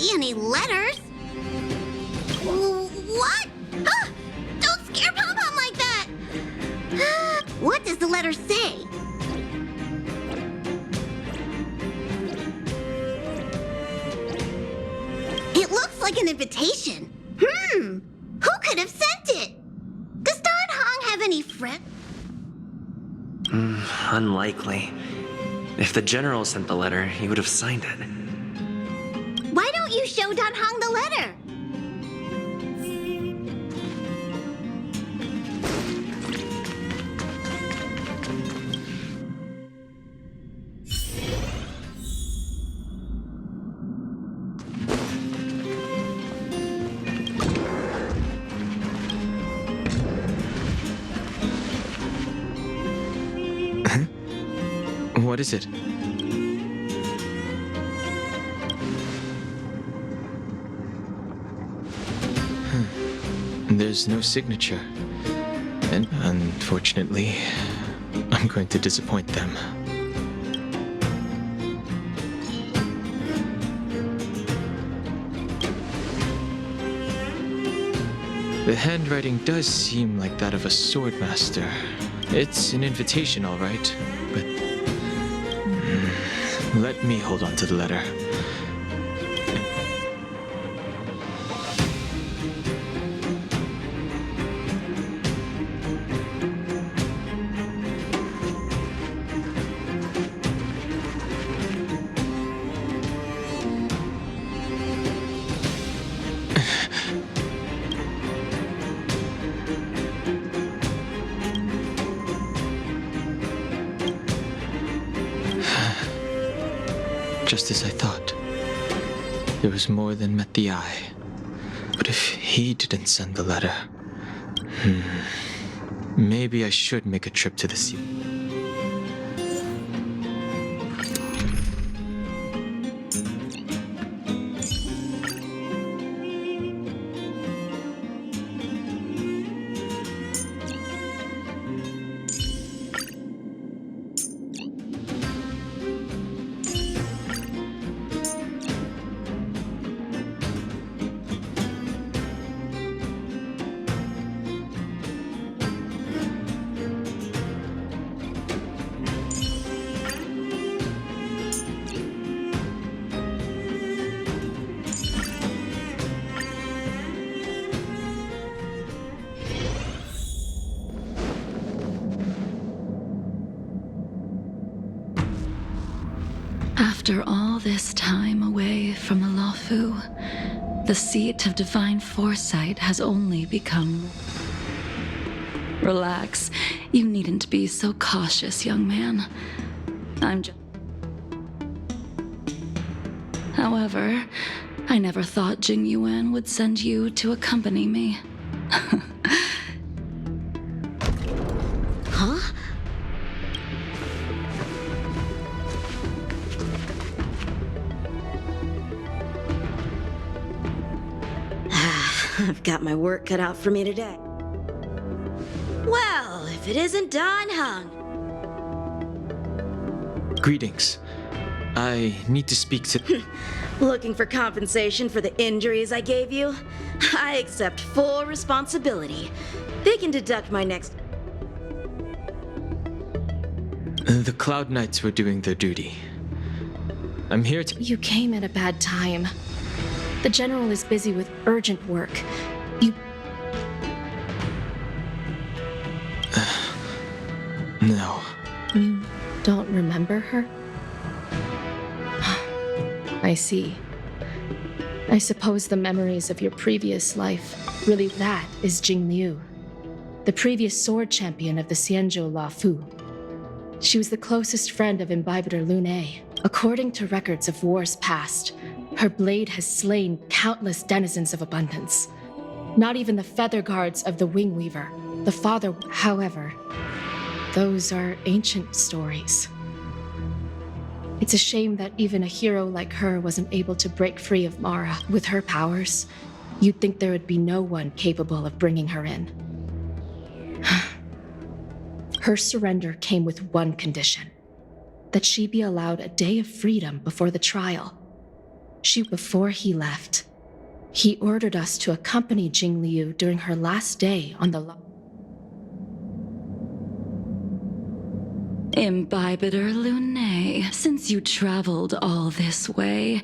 see any letters. What? Ah, don't scare Pom-Pom like that! What does the letter say? It looks like an invitation. Who could have sent it? Does Don Hong have any friends? Unlikely. If the general sent the letter, he would have signed it. Why don't you show Don Hong the letter? What is it? There's no signature. And unfortunately, I'm going to disappoint them. The handwriting does seem like that of a swordmaster. It's an invitation, all right, but let me hold on to the letter. Just as I thought. There was more than met the eye. But if he didn't send the letter... maybe I should make a trip to the sea. After all this time away from the Luofu, the seat of divine foresight has only become... Relax. You needn't be so cautious, young man. I'm just... However, I never thought Jingliu would send you to accompany me. Huh? I've got my work cut out for me today. Well, if it isn't Don Hung. Greetings. I need to speak to... Looking for compensation for the injuries I gave you? I accept full responsibility. They can deduct my next... The Cloud Knights were doing their duty. I'm here to... You came at a bad time. The General is busy with urgent work. You... No. You don't remember her? I see. I suppose the memories of your previous life, really that is Jingliu, the previous sword champion of the Xianzhou Luofu. She was the closest friend of Imbibitor Lune. According to records of wars past, her blade has slain countless denizens of abundance. Not even the feather guards of the Wing Weaver, the father. However, those are ancient stories. It's a shame that even a hero like her wasn't able to break free of Mara. With her powers, you'd think there would be no one capable of bringing her in. Her surrender came with one condition: that she be allowed a day of freedom before the trial. Before he left, he ordered us to accompany Jingliu during her last day on the Imbibitor Lunae, since you traveled all this way.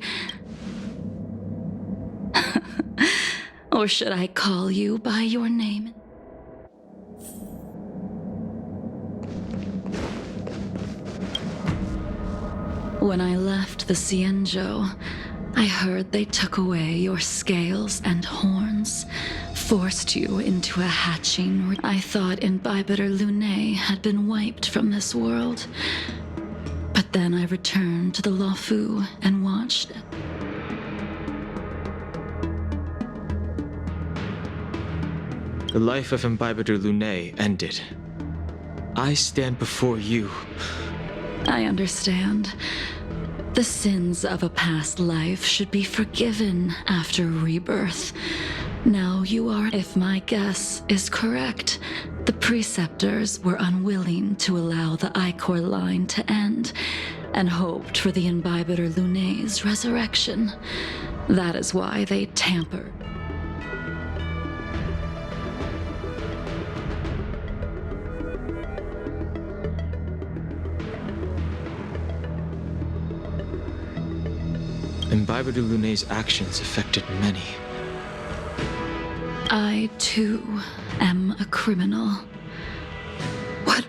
Or should I call you by your name? When I left the Xianzhou, I heard they took away your scales and horns, forced you into a hatching. I thought Imbibitor Lunae had been wiped from this world. But then I returned to the Luofu and watched it. The life of Imbibitor Lunae ended. I stand before you. I understand. The sins of a past life should be forgiven after rebirth. Now you are, if my guess is correct, the preceptors were unwilling to allow the Ichor line to end, and hoped for the Imbibitor Lunae's resurrection. That is why they tampered. Imbibitor Lunae's actions affected many. I, too, am a criminal.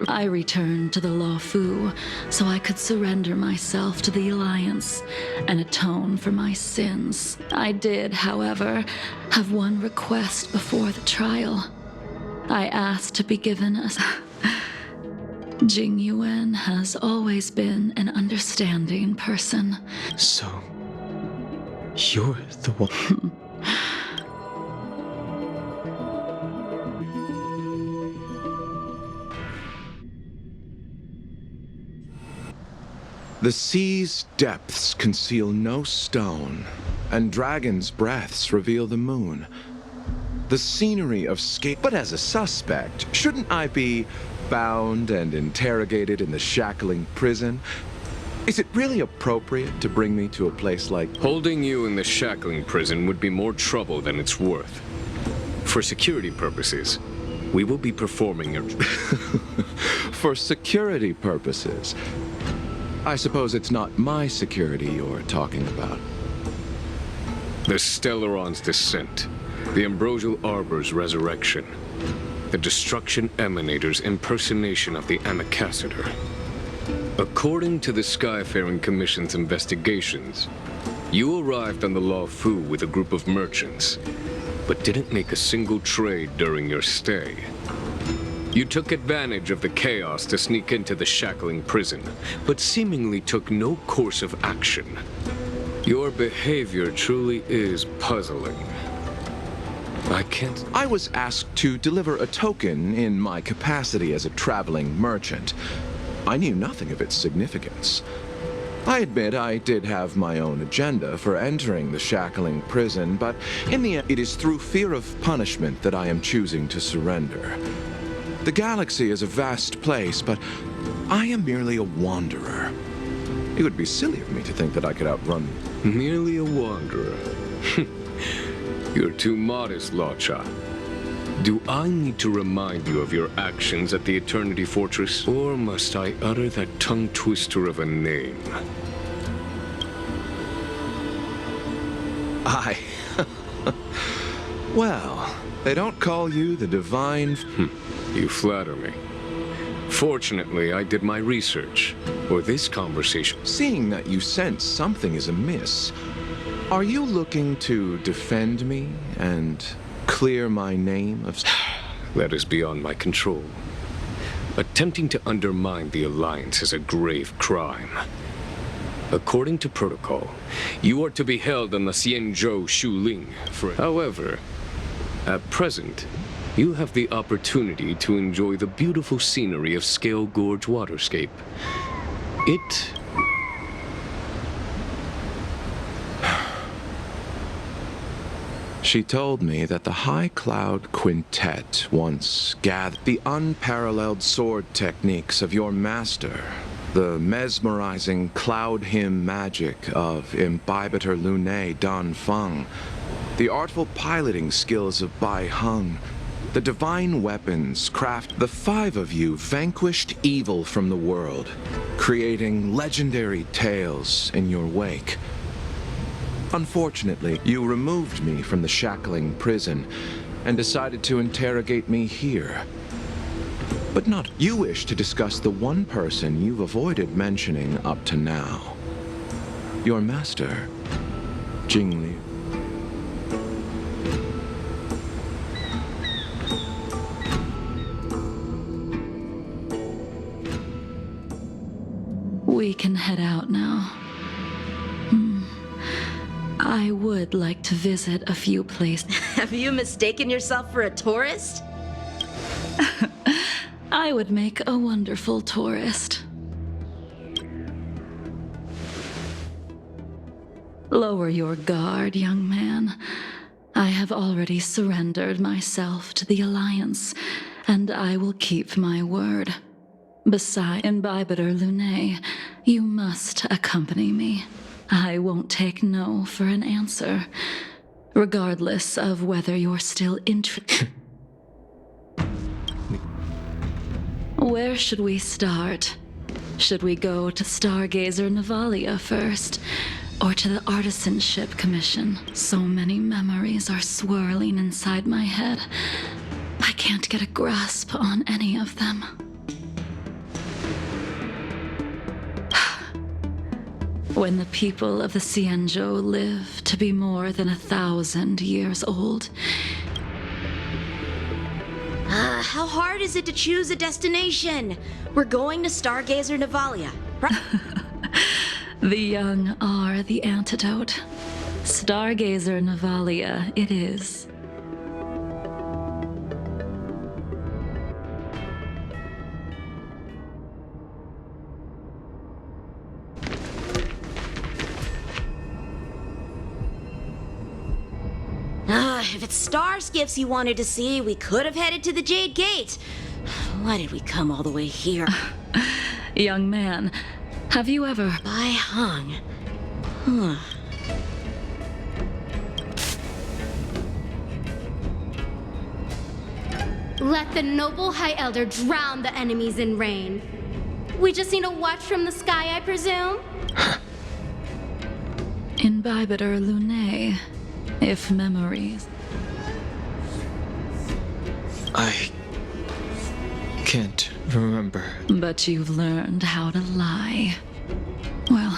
I returned to the Luofu so I could surrender myself to the Alliance and atone for my sins. I did, however, have one request before the trial. I asked to be given a... Jingyuan has always been an understanding person. So, you're the one. The sea's depths conceal no stone, and dragons' breaths reveal the moon. The scenery of but as a suspect, shouldn't I be bound and interrogated in the shackling prison? Is it really appropriate to bring me to a place like... Holding you in the shackling prison would be more trouble than it's worth. For security purposes, we will be performing your... For security purposes? I suppose it's not my security you're talking about. The Stellaron's descent, the Ambrosial Arbor's resurrection, the Destruction Emanator's impersonation of the Amicassator. According to the Skyfaring Commission's investigations, you arrived on the Luofu with a group of merchants, but didn't make a single trade during your stay. You took advantage of the chaos to sneak into the shackling prison, but seemingly took no course of action. Your behavior truly is puzzling. I was asked to deliver a token in my capacity as a traveling merchant. I knew nothing of its significance. I admit I did have my own agenda for entering the shackling prison, but in the end, it is through fear of punishment that I am choosing to surrender. The galaxy is a vast place, but I am merely a wanderer. It would be silly of me to think that I could outrun... Merely a wanderer? You're too modest, Locha. Do I need to remind you of your actions at the Eternity Fortress? Or must I utter that tongue-twister of a name? Well, they don't call you the Divine... You flatter me. Fortunately, I did my research, or this conversation... Seeing that you sense something is amiss, are you looking to defend me and clear my name of... That is beyond my control. Attempting to undermine the Alliance is a grave crime. According to protocol, you are to be held on the Xianzhou Shuling for... However, at present, you have the opportunity to enjoy the beautiful scenery of Scale Gorge Waterscape. It... She told me that the High Cloud Quintet once gathered the unparalleled sword techniques of your master, The mesmerizing cloud hymn magic of Imbibitor Lunae Dan Feng, the artful piloting skills of Bai Heng, the divine weapons craft. The five of you vanquished evil from the world, creating legendary tales in your wake. Unfortunately, you removed me from the shackling prison and decided to interrogate me here. But not. You wish to discuss the one person you've avoided mentioning up to now. Your master, Jingliu. We can head out now. I would like to visit a few places. Have you mistaken yourself for a tourist? I would make a wonderful tourist. Lower your guard, young man. I have already surrendered myself to the Alliance, and I will keep my word. Besides, Imbibitor Lunae, you must accompany me. I won't take no for an answer, regardless of whether you're still interested. Where should we start? Should we go to Stargazer Navalia first, or to the Artisanship Commission? So many memories are swirling inside my head. I can't get a grasp on any of them. When the people of the Xianzhou live to be more than 1,000 years old. How hard is it to choose a destination? We're going to Stargazer Navalia, right? The young are the antidote. Stargazer Navalia it is. If it's star skiffs you wanted to see, we could have headed to the Jade Gate. Why did we come all the way here? Young man, have you ever... Bai Heng. Huh. Let the noble High Elder drown the enemies in rain. We just need a watch from the sky, I presume? Imbibitor Lunae, if memories... I can't remember. But you've learned how to lie. Well,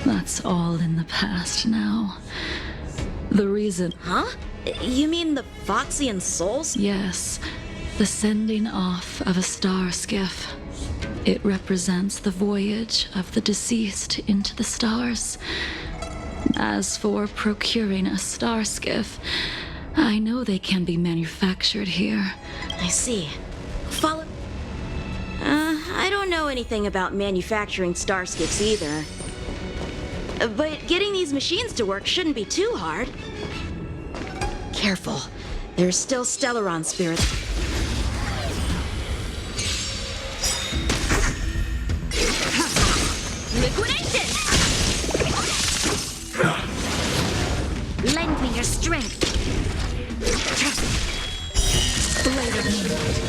that's all in the past now. The reason... Huh? You mean the Foxian souls? Yes, the sending off of a star skiff. It represents the voyage of the deceased into the stars. As for procuring a star skiff, I know they can be manufactured here. I see. Follow... I don't know anything about manufacturing star skiffs either. But getting these machines to work shouldn't be too hard. Careful. There's still Stellaron spirits. Liquidation! Lend me your strength. Blade of Moonlight.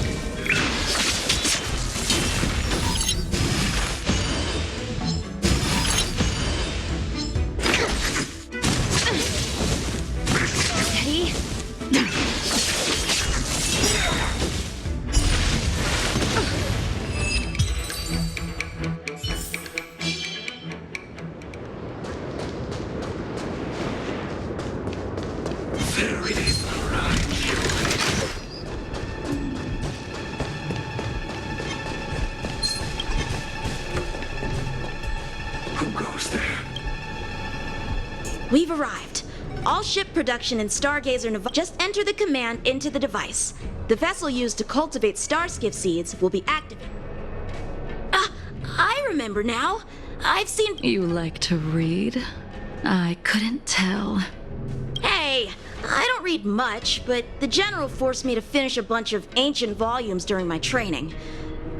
Steady. We've arrived. All ship production in Stargazer Navalia. Just enter the command into the device. The vessel used to cultivate starskiff seeds will be activated. I remember now. I've seen... You like to read? I couldn't tell. Hey, I don't read much, but the General forced me to finish a bunch of ancient volumes during my training.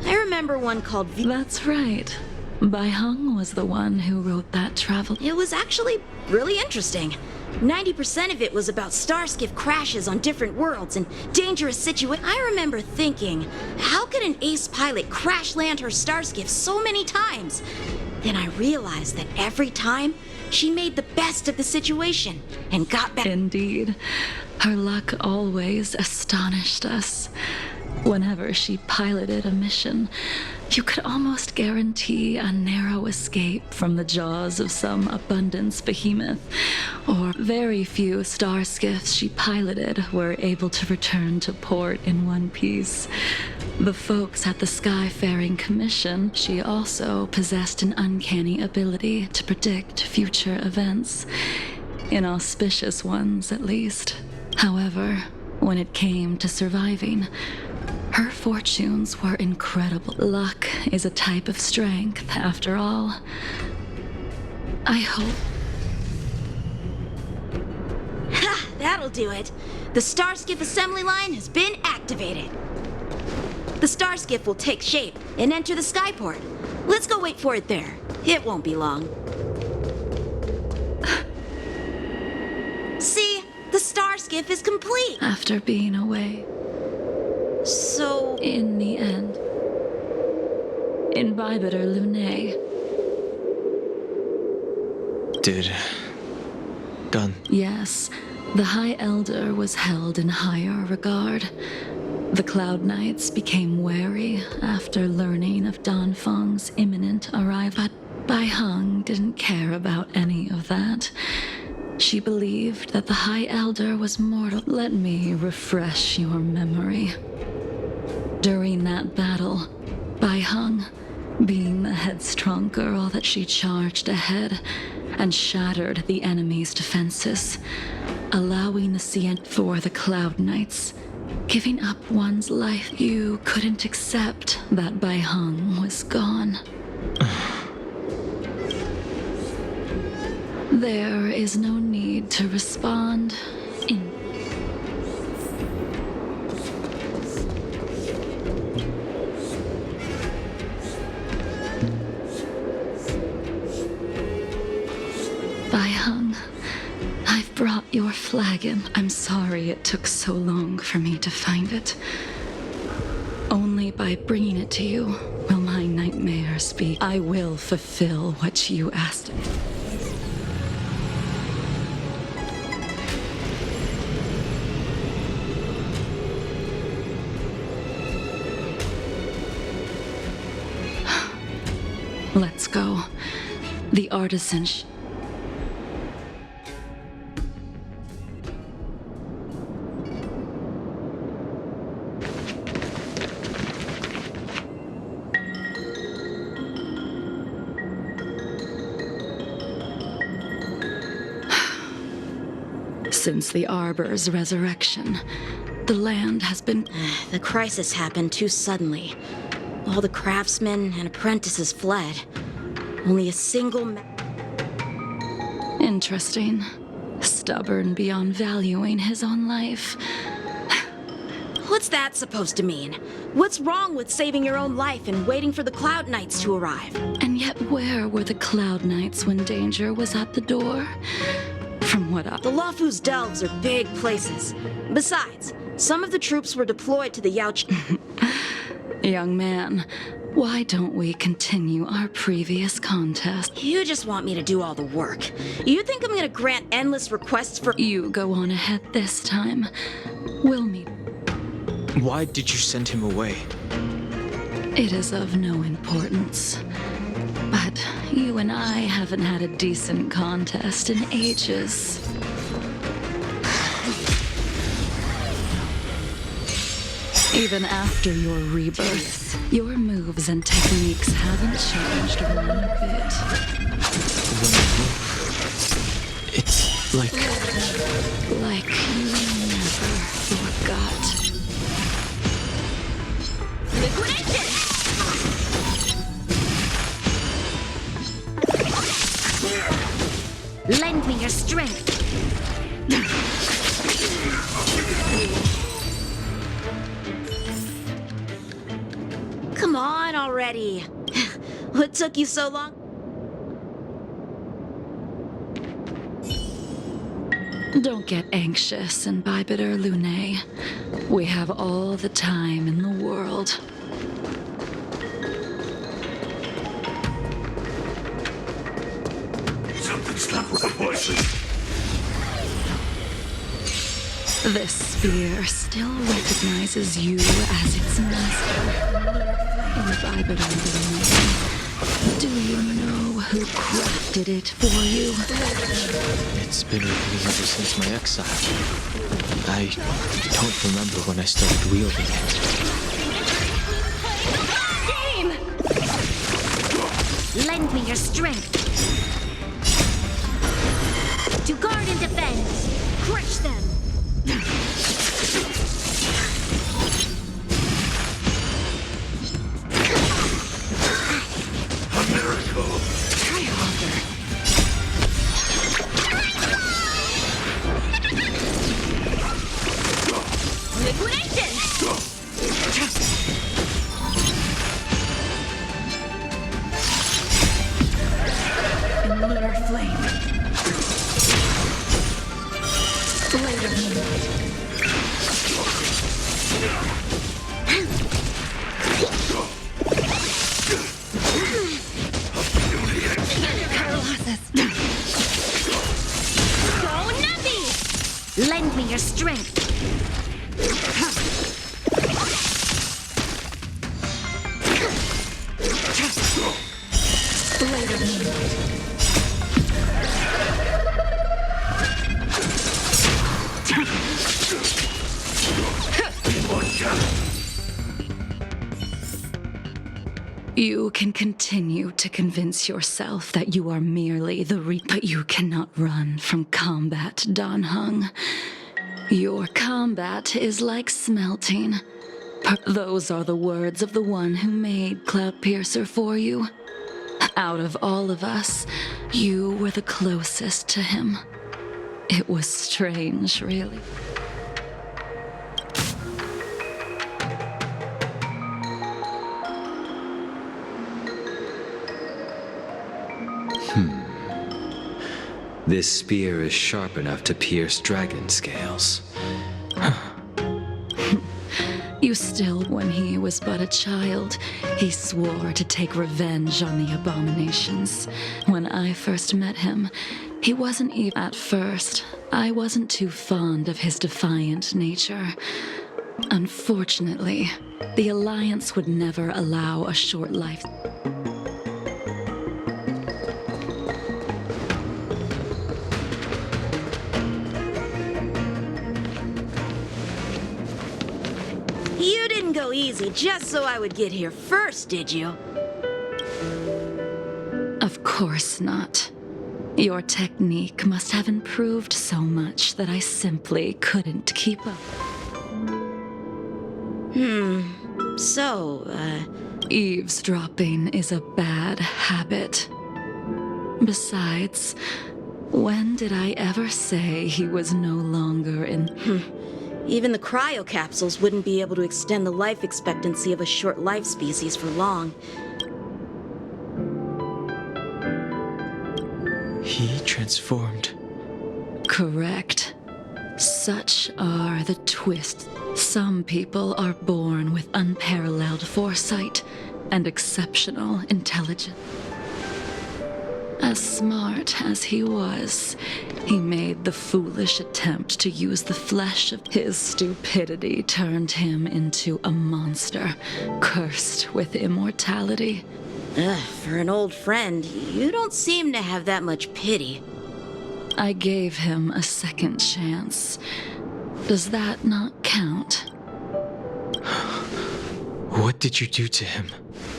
I remember one called... That's right. Bai Hung was the one who wrote that travel. It was actually really interesting. 90% of it was about starskiff crashes on different worlds and dangerous situations. I remember thinking, how could an ace pilot crash land her starskiff so many times? Then I realized that every time, she made the best of the situation and got back. Indeed, her luck always astonished us. Whenever she piloted a mission, you could almost guarantee a narrow escape from the jaws of some abundance behemoth, or very few star skiffs she piloted were able to return to port in one piece. The folks at the Skyfaring Commission, she also possessed an uncanny ability to predict future events, inauspicious ones at least. However, when it came to surviving, her fortunes were incredible. Luck is a type of strength, after all. I hope. Ha! That'll do it. The starskiff assembly line has been activated. The starskiff will take shape and enter the skyport. Let's go wait for it there. It won't be long. See? The starskiff is complete. After being away. So... In the end, in Bibiter Lunae. Done. Yes, the High Elder was held in higher regard. The Cloud Knights became wary after learning of Dan Feng's imminent arrival. But Bai Hung didn't care about any of that. She believed that the High Elder was mortal. Let me refresh your memory. During that battle, Bai Hung, being the headstrong girl that she charged ahead and shattered the enemy's defenses, allowing the Cien for the Cloud Knights. Giving up one's life, you couldn't accept that Bai Hung was gone. There is no need to respond in. Bai Hung, I've brought your flagon. I'm sorry it took so long for me to find it. Only by bringing it to you will my nightmare speak. I will fulfill what you asked. Let's go. The artisan Since the Arbor's resurrection, the land has been... The crisis happened too suddenly. All the craftsmen and apprentices fled. Only a single Interesting. Stubborn beyond valuing his own life. What's that supposed to mean? What's wrong with saving your own life and waiting for the Cloud Knights to arrive? And yet where were the Cloud Knights when danger was at the door? From what I... The Lafu's delves are big places. Besides, some of the troops were deployed to the Yaoch... Young man, why don't we continue our previous contest? You just want me to do all the work. You think I'm gonna grant endless requests for... You go on ahead this time. We'll meet. Why did you send him away? It is of no importance. But you and I haven't had a decent contest in ages. Even after your rebirth, your moves and techniques haven't changed one bit. It's like you never forgot. Liquidation! Lend me your strength. Come on already. What took you so long? Don't get anxious, Imbibitor Lunae. We have all the time in the world. Something's not right, voices. This spear still recognizes you as its master. Imbibitor Lunae, do you know who crafted it for you? It's been with me ever since my exile. I don't remember when I started wielding it. Game! Lend me your strength. To guard and defend. Crush them. A miracle. Liquidation! In lunar flame. Blade of moonlight. Go nutty! Lend me your strength. Blade of moonlight. You can continue to convince yourself that you are merely but you cannot run from combat, Dan Heng. Your combat is like smelting. Those are the words of the one who made Cloud Piercer for you. Out of all of us, you were the closest to him. It was strange, really. This spear is sharp enough to pierce dragon scales. You still, when he was but a child, he swore to take revenge on the abominations. When I first met him, he wasn't even at first. I wasn't too fond of his defiant nature. Unfortunately, the Alliance would never allow a short life. You didn't go easy just so I would get here first, did you? Of course not. Your technique must have improved so much that I simply couldn't keep up. Eavesdropping is a bad habit. Besides, when did I ever say he was no longer in... Even the cryocapsules wouldn't be able to extend the life expectancy of a short life species for long. He transformed. Correct. Such are the twists. Some people are born with unparalleled foresight and exceptional intelligence. As smart as he was, he made the foolish attempt to use the flesh of his stupidity turned him into a monster, cursed with immortality. For an old friend, you don't seem to have that much pity. I gave him a second chance. Does that not count? What did you do to him?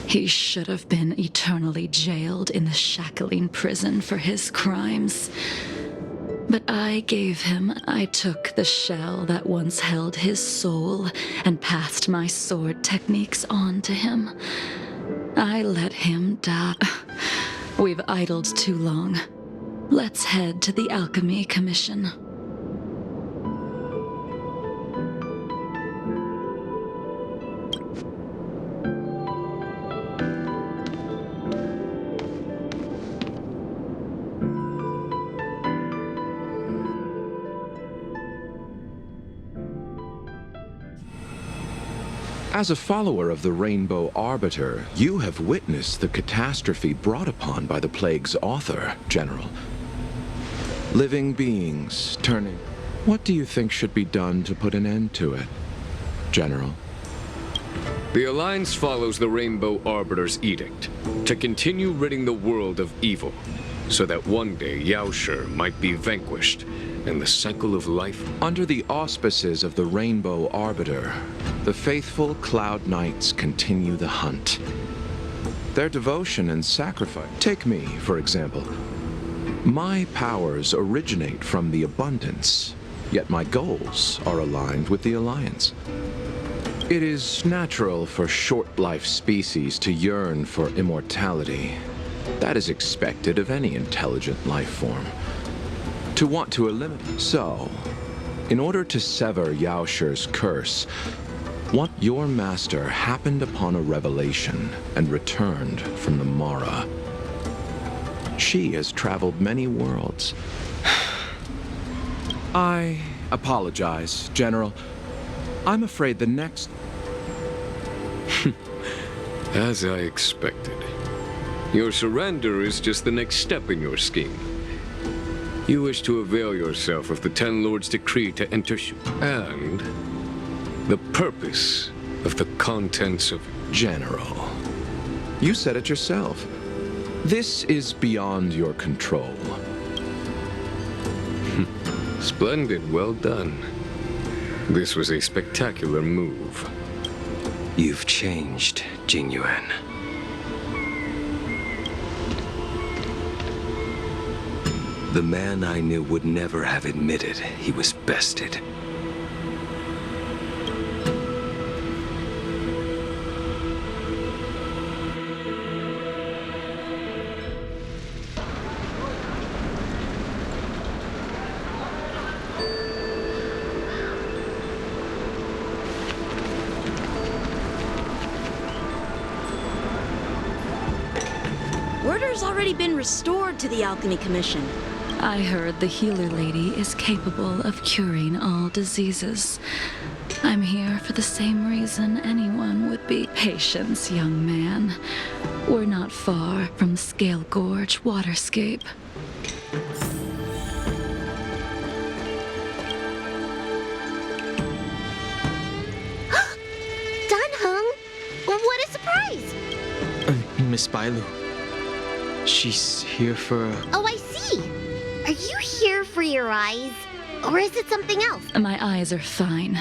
He should have been eternally jailed in the shackling prison for his crimes. But I took the shell that once held his soul and passed my sword techniques on to him. I let him die. We've idled too long. Let's head to the Alchemy Commission. As a follower of the Rainbow Arbiter, you have witnessed the catastrophe brought upon by the plague's author, General. Living beings turning. What do you think should be done to put an end to it, General? The Alliance follows the Rainbow Arbiter's edict to continue ridding the world of evil, so that one day Yaoshi might be vanquished and the cycle of life. Under the auspices of the Rainbow Arbiter, the faithful Cloud Knights continue the hunt. Their devotion and sacrifice. Take me, for example. My powers originate from the abundance, yet my goals are aligned with the Alliance. It is natural for short-life species to yearn for immortality. That is expected of any intelligent life form. To want to eliminate. So, in order to sever Yaoshi's curse, your master happened upon a revelation and returned from the Mara. She has traveled many worlds. I apologize, General. I'm afraid the next... As I expected. Your surrender is just the next step in your scheme. You wish to avail yourself of the Ten Lords' decree to enter and the purpose of the contents of... General, you said it yourself. This is beyond your control. Splendid, well done. This was a spectacular move. You've changed, Jingliu. The man I knew would never have admitted he was bested. Order's already been restored to the Alchemy Commission. I heard the healer lady is capable of curing all diseases. I'm here for the same reason anyone would be. Patience, young man. We're not far from Scale Gorge waterscape. Dunhung! What a surprise! Miss Bailu. She's here for... Oh, I see! Are you here for your eyes? Or is it something else? My eyes are fine.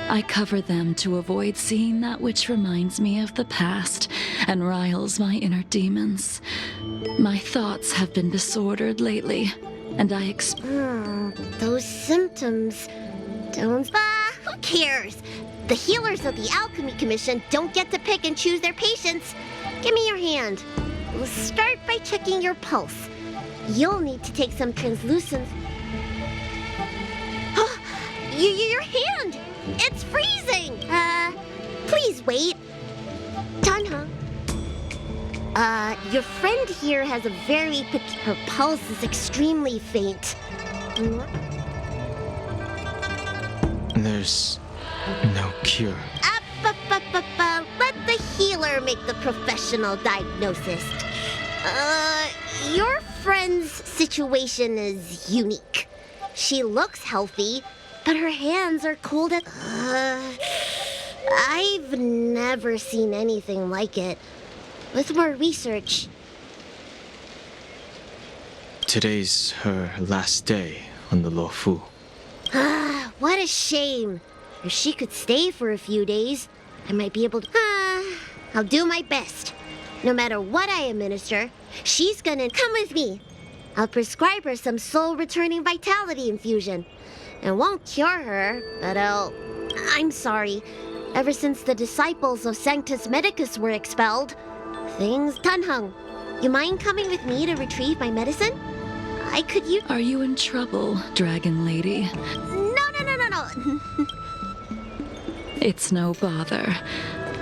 I cover them to avoid seeing that which reminds me of the past and riles my inner demons. My thoughts have been disordered lately, and I Those symptoms don't... who cares? The healers of the Alchemy Commission don't get to pick and choose their patients. Give me your hand. We'll start by checking your pulse. You'll need to take some translucent... your hand! It's freezing! Please wait. Dunhung. Your friend here has a very... Her pulse is extremely faint. There's no cure. Let the healer make the professional diagnosis. Your friend's situation is unique. She looks healthy, but her hands are cold as... I've never seen anything like it. With more research... Today's her last day on the Luofu. What a shame. If she could stay for a few days, I might be able to... I'll do my best. No matter what I administer, she's gonna come with me. I'll prescribe her some soul-returning vitality infusion. It won't cure her, but I'm sorry. Ever since the disciples of Sanctus Medicus were expelled, things... Dunhung, you mind coming with me to retrieve my medicine? I could use... Are you in trouble, Dragon Lady? No. It's no bother.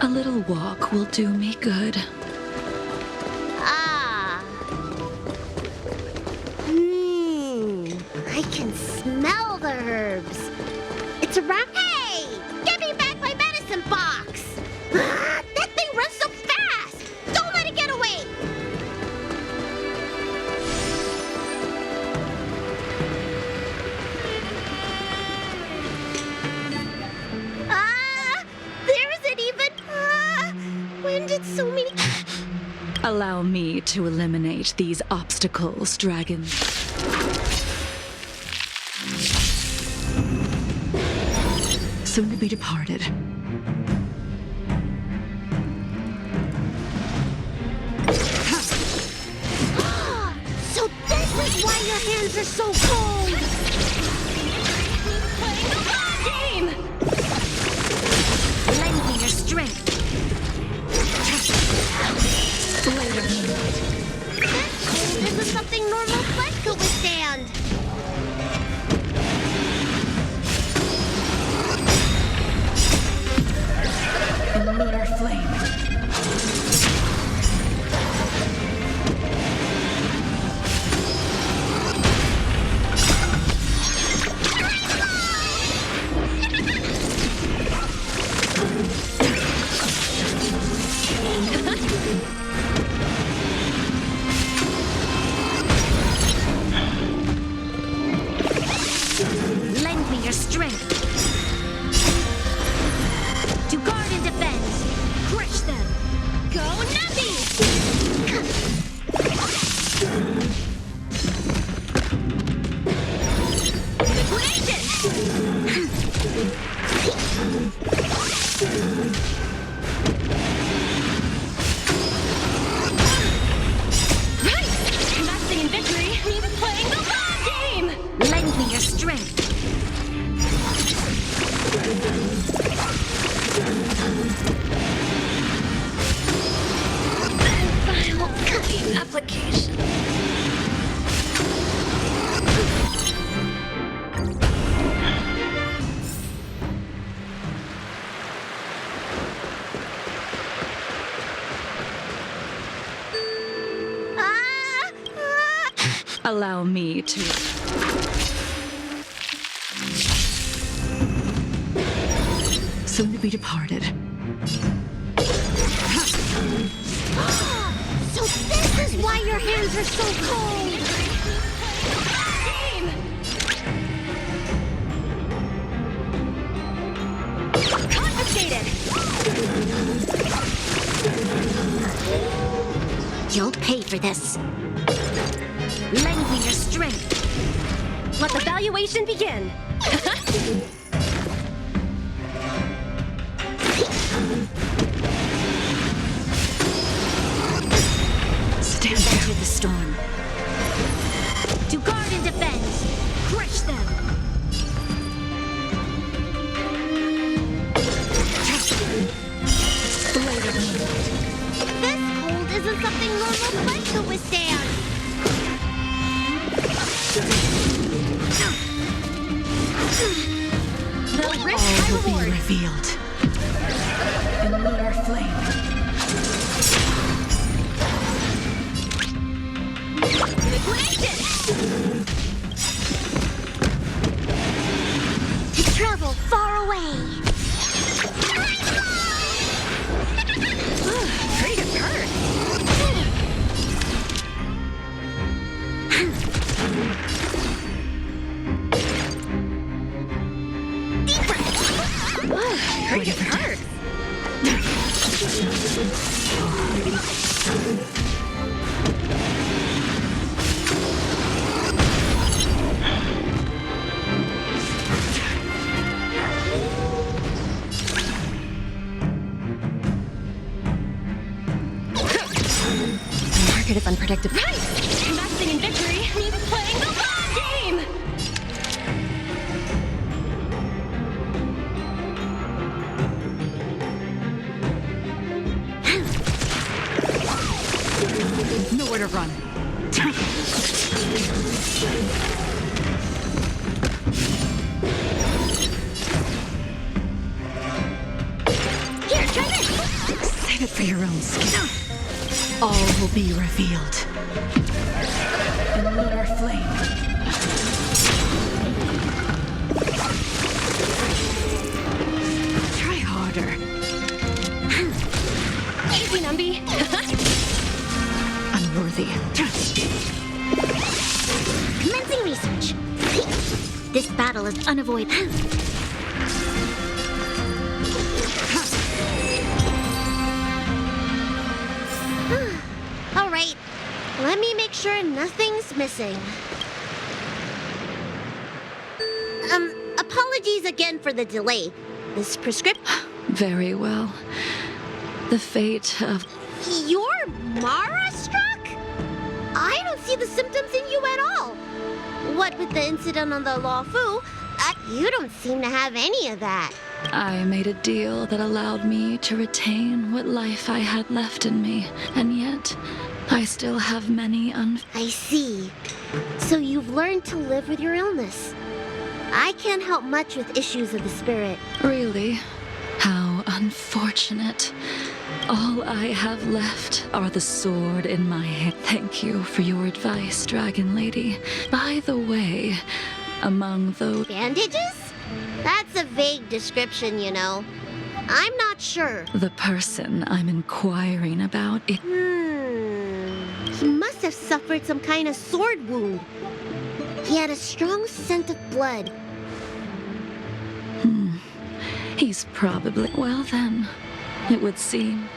A little walk will do me good. I can smell the herbs. It's around... Hey! Give me back my medicine box! defeated so many... Allow me to eliminate these obstacles, dragon. Soon to be departed. So this is why your hands are so cold! Game! Lend me your strength. This is something normal flesh could withstand. Lunar flame. Lend me your strength. To guard and defend. Crush them. Go Nappy! Lasting in victory means playing the long game! Lend me your strength. Final cutting application. Allow me to... Soon to be departed. So this is why your hands are so cold! Confiscated! You'll pay for this. Lend me your strength. Let the valuation begin! Stand through the storm. To guard and defend. Crush them. This cold isn't something normal flesh could withstand. The risk All high will be reward! revealed. In lunar flame. To travel far away. Pretty good perk! Pretty good perk! The market is unpredictable. Lasting in victory means playing the long game! Nowhere to run. Here, try this! Save it for your own skin. All will be revealed. In lunar flame. Try harder. Easy, Numby! Unworthy. Commencing research. This battle is unavoidable. sure nothing's missing. Apologies again for the delay. This prescription... Very well. The fate of... You're Mara-struck? I don't see the symptoms in you at all. What with the incident on the Luofu, you don't seem to have any of that. I made a deal that allowed me to retain what life I had left in me, and yet I still have many I see. So you've learned to live with your illness. I can't help much with issues of the spirit. Really? How unfortunate. All I have left are the sword in my hand. Thank you for your advice, Dragon Lady. By the way, among those... Bandages? That's a vague description, you know. I'm not sure. The person I'm inquiring about, He must have suffered some kind of sword wound. He had a strong scent of blood. He's probably... Well then, it would seem...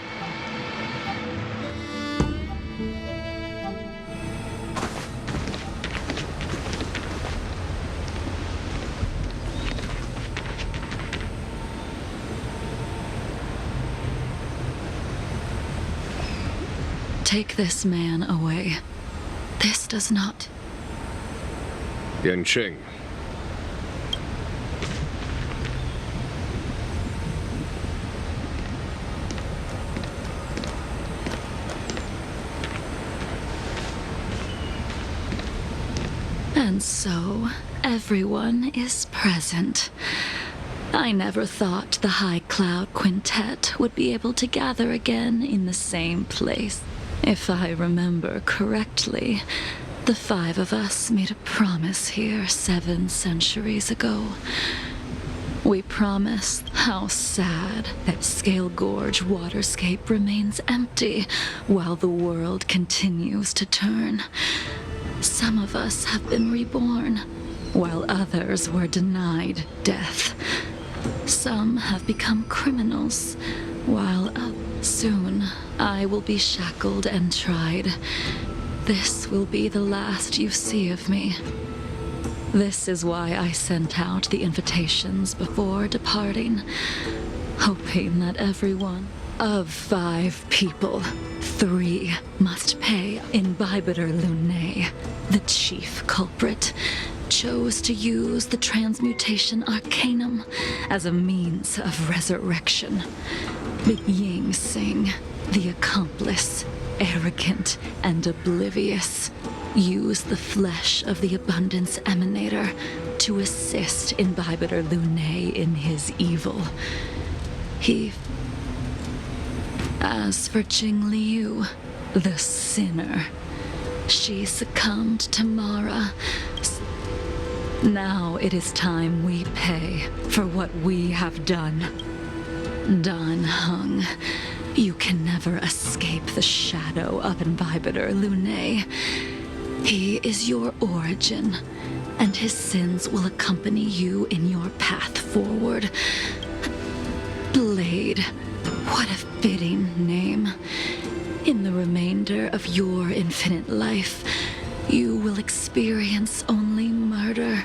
Take this man away. This does not... Yanqing. And so, everyone is present. I never thought the High Cloud Quintet would be able to gather again in the same place. If I remember correctly, the 5 of us made a promise here 7 centuries ago. We promised. How sad that Scale Gorge waterscape remains empty while the world continues to turn. Some of us have been reborn, while others were denied death. Some have become criminals, while soon I will be shackled and tried. This will be the last you see of me. This is why I sent out the invitations before departing, hoping that everyone of 5 people, 3 must pay. Imbibiter Lunae, the chief culprit, chose to use the transmutation arcanum as a means of resurrection. But Ying Sing, the accomplice, arrogant and oblivious, used the flesh of the Abundance Emanator to assist Imbibiter Lunae in his evil. As for Jingliu, the sinner, she succumbed to Mara. Now it is time we pay for what we have done. Dan Heng, you can never escape the shadow of Imbibiter Lunae. He is your origin, and his sins will accompany you in your path forward. Blade, what a fitting name. In the remainder of your infinite life, you will experience only murder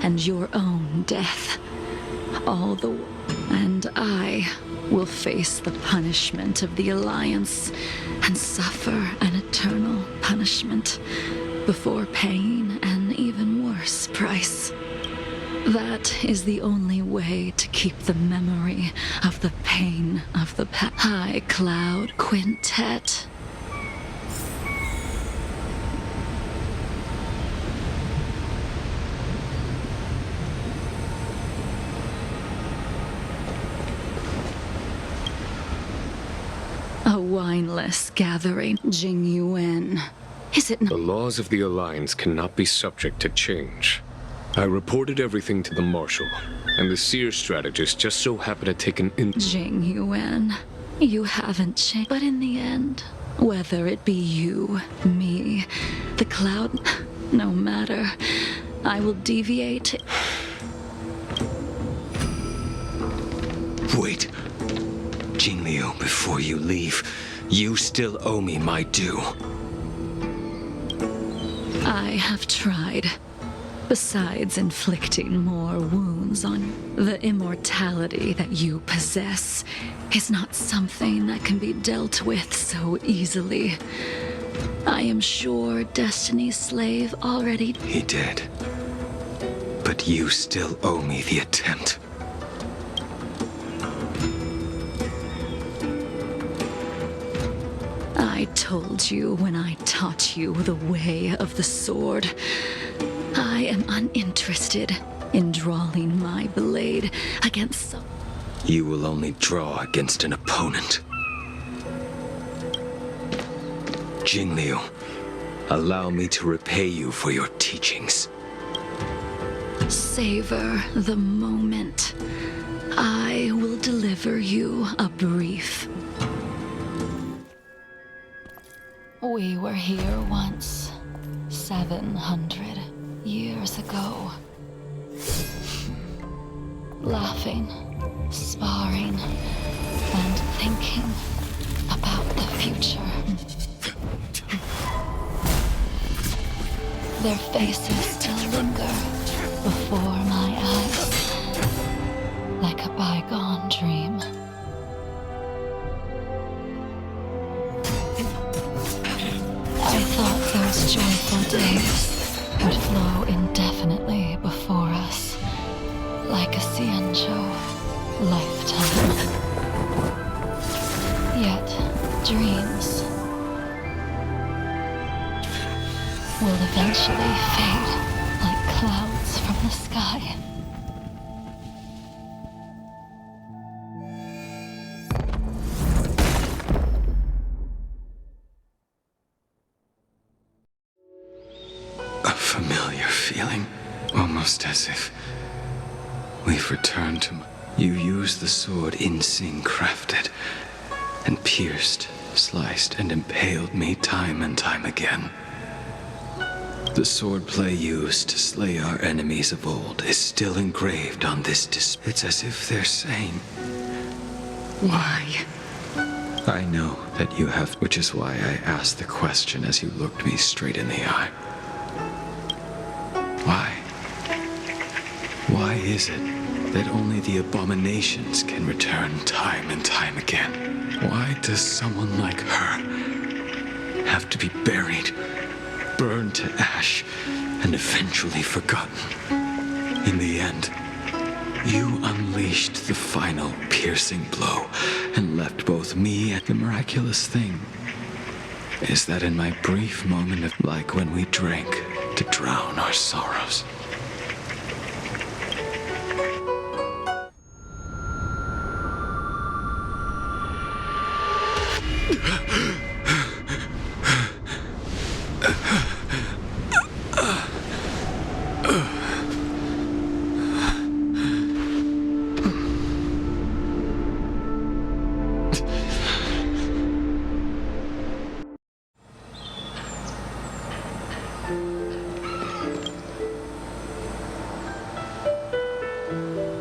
and your own death. And I will face the punishment of the Alliance and suffer an eternal punishment before paying an even worse price. That is the only way to keep the memory of the pain of the High Cloud Quintet. A wineless gathering, Jingyuan. Is it not? The laws of the Alliance cannot be subject to change. I reported everything to the Marshal, and the Seer strategist just so happened to take an Jingyuan, you haven't changed. But in the end, whether it be you, me, the Cloud, no matter, I will deviate. Wait. Jingliu, before you leave, you still owe me my due. I have tried. Besides inflicting more wounds on you, the immortality that you possess is not something that can be dealt with so easily. I am sure Destiny's slave already... He did. But you still owe me the attempt. I told you when I taught you the way of the sword. I am uninterested in drawing my blade against some... You will only draw against an opponent. Jingliu, allow me to repay you for your teachings. Savor the moment. I will deliver you a brief. We were here once, 700 years ago. Laughing, sparring, and thinking about the future. Their faces still linger before my eyes, like a bygone dream. I thought those joyful days would flow indefinitely before us, like a Cianzhou lifetime. Yet, dreams will eventually fade like clouds from the sky. A familiar feeling, almost as if we've returned to... You used the sword Insing crafted, and pierced, sliced, and impaled me time and time again. The swordplay used to slay our enemies of old is still engraved on this display. It's as if they're saying, why? I know that you have, which is why I asked the question as you looked me straight in the eye. Why? Why is it that only the abominations can return time and time again? Why does someone like her have to be buried, burned to ash, and eventually forgotten? In the end, you unleashed the final piercing blow and left both me and the miraculous thing is that in my brief moment of, like when we drank to drown our sorrows.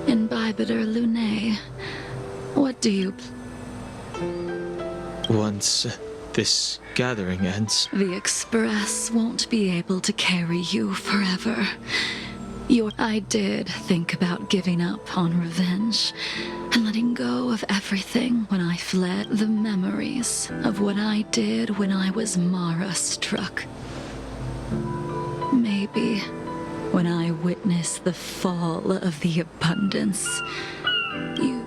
Imbibitor Lunae, what do you... Once this gathering ends, The Express won't be able to carry you forever. I did think about giving up on revenge and letting go of everything when I fled. The memories of what I did when I was Mara-struck. Maybe when I witnessed the fall of the abundance, you...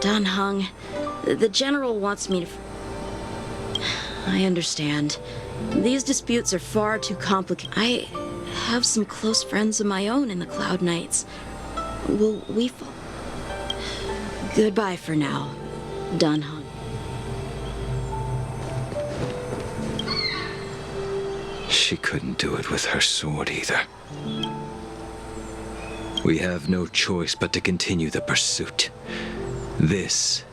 Dunhung, the General wants me to... I understand. These disputes are far too complicated. I have some close friends of my own in the Cloud Knights. Will we... Goodbye for now, Dunhung. She couldn't do it with her sword either. We have no choice but to continue the pursuit. This...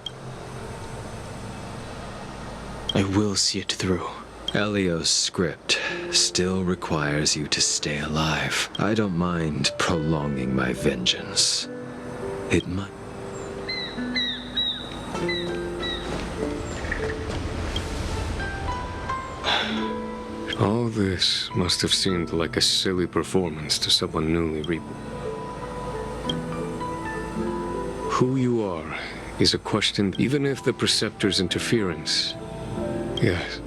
I will see it through. Elio's script still requires you to stay alive. I don't mind prolonging my vengeance. It might... All this must have seemed like a silly performance to someone newly reborn. Who you are is a question, even if the Preceptor's interference. Yes.